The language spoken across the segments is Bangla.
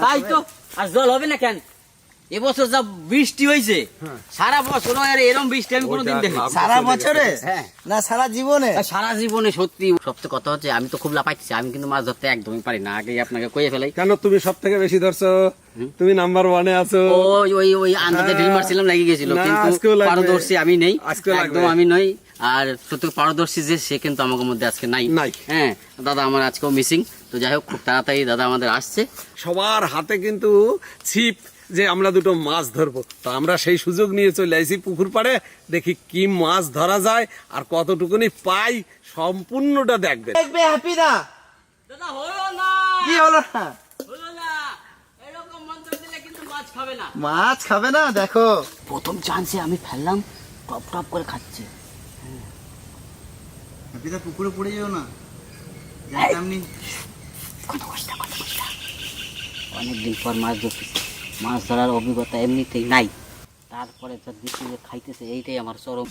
তাই তো, আর জল হবে না কেন? এবছর যা বৃষ্টি হয়েছে, সারা বছর এরকম বৃষ্টি আমি কোনোদিন দেখি। সারা বছরে না সারা জীবনে? সারা জীবনে সত্যি। সবচেয়ে কথা হচ্ছে আমি তো খুব লাফাচ্ছি, আমি কিন্তু মাছ ধরতে একদমই পারি না। আগে আপনাকে কয়ে ফেলাই। কেন তুমি সব থেকে বেশি ধরছো? তুমি নাম্বার 1-এ আছো। ওই ওই ওই আন্দাজে ঢিল মারছিলাম, লেগে গেছিল। কিন্তু পারদর্শী আমি নেই, একদম আমি নই। আর সত্যি পারদর্শী যে, সে কিন্তু আমাদের মধ্যে আজকে নাই। হ্যাঁ দাদা, আমার আজকেও মিসিং। তো যাই হোক, খুব তাড়াতাড়ি দাদা আমাদের আসছে। সবার হাতে কিন্তু ছিপ, যে আমরা দুটো মাছ ধরবো। তো আমরা সেই সুযোগ নিয়ে চলে আসি পুকুর পাড়ে। দেখি কি মাছ ধরা যায় আর কতটুকুনি পাই, সম্পূর্ণটা দেখবে। দেখবে হ্যাপি দা। দাদা হলো না। কি হলো না? হলো না, এরকম মন্ত্র দিলে কিন্তু মাছ খাবে না। মাছ খাবে না? দেখো প্রথম চান্সে আমি ফেললাম, টপ টপ করে খাচ্ছে। হ্যাপি দা, পুকুরে পড়ে যাও না। এমনি অনেকদিন পর মাছ ধরতেছি, মাছ ধরার অভিজ্ঞতা এমনিতেই নাই। তারপরে যা দিচ্ছি যে খাইতেছে, এইটাই আমার চরম।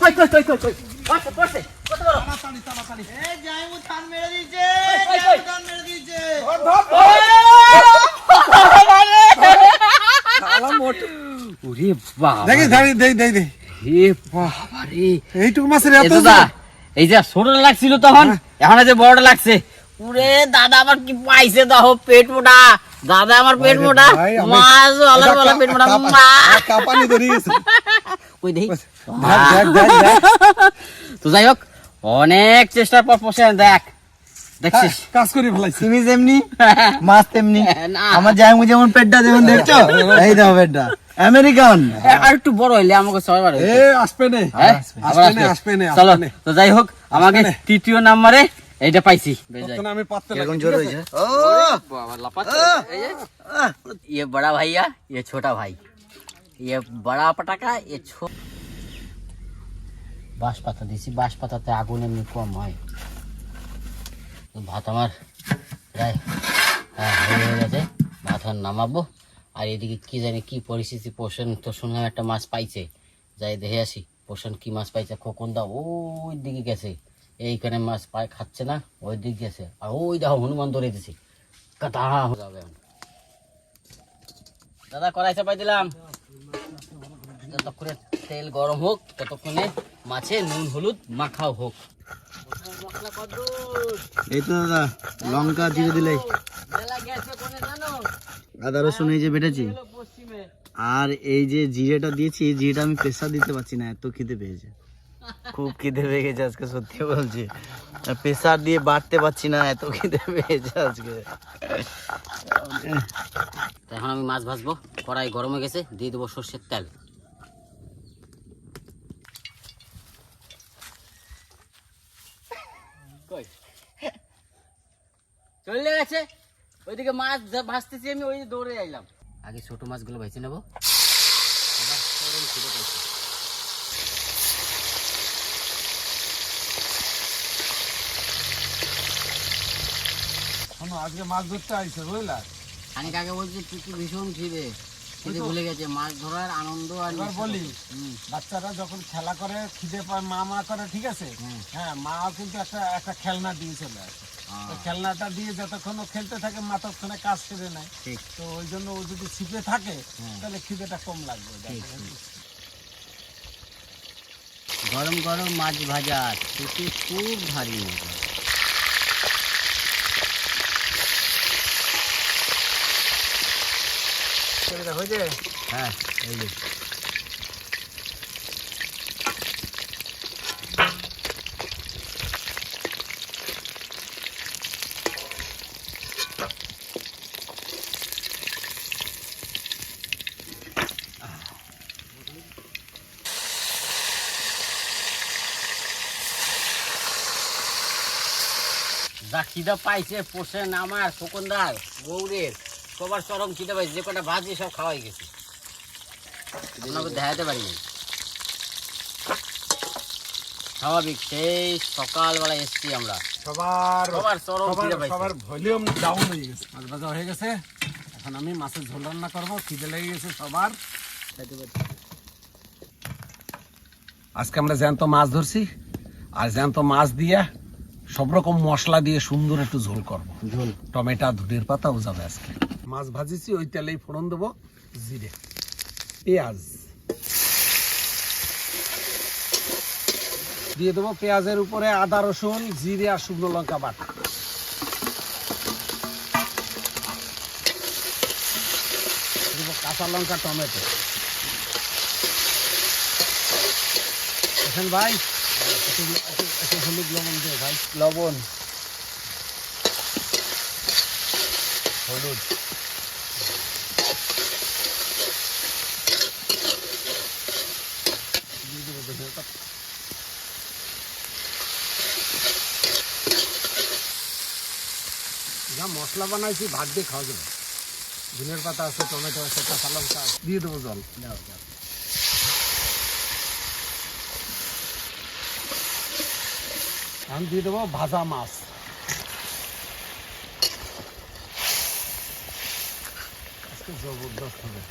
এইটুকু মাছের এই যে ছোটটা লাগছিল তখন, এখন যে বড়টা লাগছে। পুরে দাদা আমার কি পাইছে, দেখো পেট মোটা। দাদা আমার পেট মোটা, মাছ আলাদা পেট মোটা। কাপানি ধরে গেছে। ওই দেখি। তো যাই হোক, অনেক চেষ্টার পর পোষে দেখ, দেখছিস কাজ করে ফেলাইছি। তুমি যেমনি মাছ তেমনি। না। আমার জায়গা যেমন পেটটা যেমন দেখছো, এই দেখো পেটটা আমেরিকান। আর একটু বড় হইলে আমাকে সবার আসবে না, আসবে না। চলো, তো যাই হোক, আমাকে তৃতীয় নাম্বারে এইটা পাইছি। আমি পাততে কিরকম জোর হয়েছে? ও ये बड़ा भैया, ये छोटा भाई, ये बड़ा पटाखा, ये বাঁশ পাতা দিছি। বাঁশ পাতাতে আগুন এমনি কম হয়। তো ভাত আমার প্রায় হয়ে গেছে, ভাত নামাবো। আর এদিকে কি জানি কি পরিস্থিতি, পোষণ তো শুনলাম একটা মাছ পাইছে, যাই দেখে আসি পোষণ কি মাছ পাইছে। খোকন দা ওই দিকে গেছে, এইখানে মাছ পায় খাচ্ছে না, ওই দিক গেছে। আর ওই দেখো হনুমান ধরে দিছি, কাটা যাবে। দাদা কড়াই চাপাই দিলাম, যতক্ষণে তেল গরম হোক ততক্ষণে মাছে নুন হলুদ মাখাও হোক। এই তো দাদা, লঙ্কা জিরে দিলেই। আদা রসুন এই যে বেটেছি, আর এই যে জিরেটা দিয়েছি, জিরেটা আমি প্রেসার দিতে পারছি না, এত খিদে পেয়েছে। খুব খিদে পেয়ে গেছে আজকে, সত্যি বলছি। প্রেসার দিয়ে বাড়তে পারছি না, এত খিদে পেয়েছে আজকে। এখন আমি মাছ ভাজবো, কড়াই গরম হয়ে গেছে, দিয়ে দেবো সর্ষের তেল। চলে গেছে ওইদিকে মাছ ভাজতেছি আমি, ওই দৌড়ে আইলাম। আগে ছোট মাছগুলো ভেজে নেবো। আজকে মাছ ধরতে আইছে, বুঝলা? খানিক আগে বলছি তুই কি ভীষণ খিদে ভুলে গেছে, মাছ ধরার আনন্দ। আর বলি, বাচ্চারা যখন খেলা করে খিদে পায়, মা করে, ঠিক আছে। হ্যাঁ, মাও কিন্তু একটা খেলনা দিয়ে চলে আসে। খেলনাটা দিয়ে যতক্ষণ ও খেলতে থাকে, মা ততক্ষণে কাজ সেরে নেয়। তো ওই জন্য ও যদি ছিপে থাকে, তাহলে খিদেটা কম লাগবে। গরম গরম মাছ ভাজা খেতে খুব ভারী মজা। হ্যাঁ, এই যে যা খিদা পাইছে পোষেন আমার, খোকনদার, গৌরের, সবার চরম খিদা পাইছে। যে কটা ভাজি সব খাওয়াই গেছে, দেখাতে পারিনি। স্বাভাবিক, সেই সকালবেলা এসছি আমরা, সবার চরম খিদা পাইছে, সবার ভলিউম ডাউন হয়ে গেছে। মাছ ভাজা হয়ে গেছে, এখন আমি মাছের ঝোল রান্না করবো। খিদে লেগে গেছে সবার। আজকে আমরা জ্যান্ত মাছ ধরছি, আর জ্যান্ত মাছ দিয়ে সব রকম মশলা দিয়ে সুন্দর একটু ঝোল করবো। টমেটো, ধনের পাতাও যাবে আজকে। মাছ ভাজিছি ওই তেলেই ফোড়ন দেবো জিরে, পেঁয়াজ দিয়ে দেবো, পেঁয়াজের উপরে আদা রসুন জিরে আর শুকনো লঙ্কা বাটা, দেবো কাঁচা লঙ্কা টমেটো। এখন ভাই একটু হলুদ লবণ দে ভাই, লবণ, হলুদ, দিয়ে দেবো ধনিয়া পাতা। যা মশলা বানাইছি ভাত দিয়ে খাওয়া যাবে, ধনিয়ার পাতা আছে, টমেটো আছে, কাঁচা লঙ্কা আছে। দিয়ে দেবো জল, এখন দিয়ে দেবো ভাজা মাছ, আজকে জবরদস্ত হবে।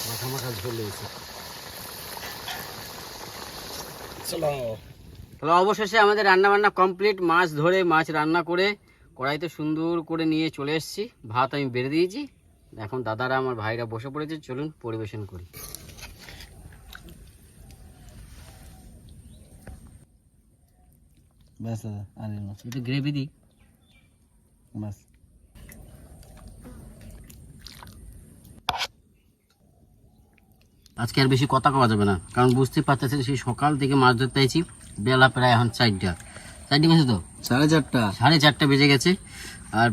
মাখা মাখা ঝোল হয়েছে। চলো, তাহলে অবশেষে আমাদের রান্না বান্না কমপ্লিট। মাছ ধরে মাছ রান্না করে কড়াইতে সুন্দর করে নিয়ে চলে এসেছি। ভাত আমি বেড়ে দিয়েছি, এখন দাদারা আমার ভাইরা বসে পড়েছে, চলুন পরিবেশন করি। ব্যাস দাদা, আর একটু গ্রেভি দিই। ব্যাস। আজকে আর বেশি কথা কওয়া যাবে না, কারণ বুঝতে পারতেছেন সেই সকাল থেকে মাছ ধরতে আইছি, বেলা প্রায় এখন 4টা বেজে তো 4:30। 4:30 বেজে গেছে। আর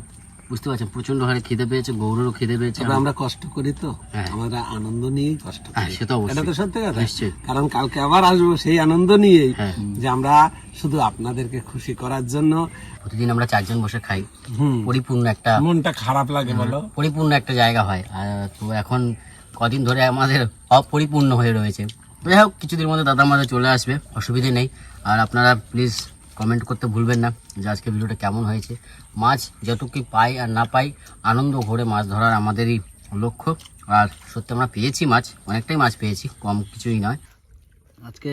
বুঝতে পারছেন প্রচন্ড হারে খিদে পেয়েছে, গৌরেরও খিদে পেয়েছে। আমরা কষ্ট করি তো, আমরা আনন্দ নিয়েই কষ্ট করি। সে তো অবশ্যই, এটা তো সত্যি কথা। নিশ্চয়ই। কারণ কালকে আবার আসবো সেই আনন্দ নিয়েই, যে আমরা শুধু আপনাদেরকে খুশি করার জন্য। প্রতিদিন আমরা 4 জন বসে খাই, পরিপূর্ণ একটা, মনটা খারাপ লাগে বলো, পরিপূর্ণ একটা জায়গা হয়। তো এখন কদিন ধরে আমাদের অপরিপূর্ণ হয়ে রয়েছে। যাই হোক, কিছুদিনের মধ্যে দাদা আমাদের চলে আসবে, অসুবিধে নেই। আর আপনারা প্লিজ কমেন্ট করতে ভুলবেন না যে আজকে ভিডিওটা কেমন হয়েছে। মাছ যতটুকু পাই আর না পাই, আনন্দ ভরে মাছ ধরার আমাদেরই লক্ষ্য। আর সত্যি আমরা পেয়েছি মাছ, অনেকটাই মাছ পেয়েছি, কম কিছুই নয়। আজকে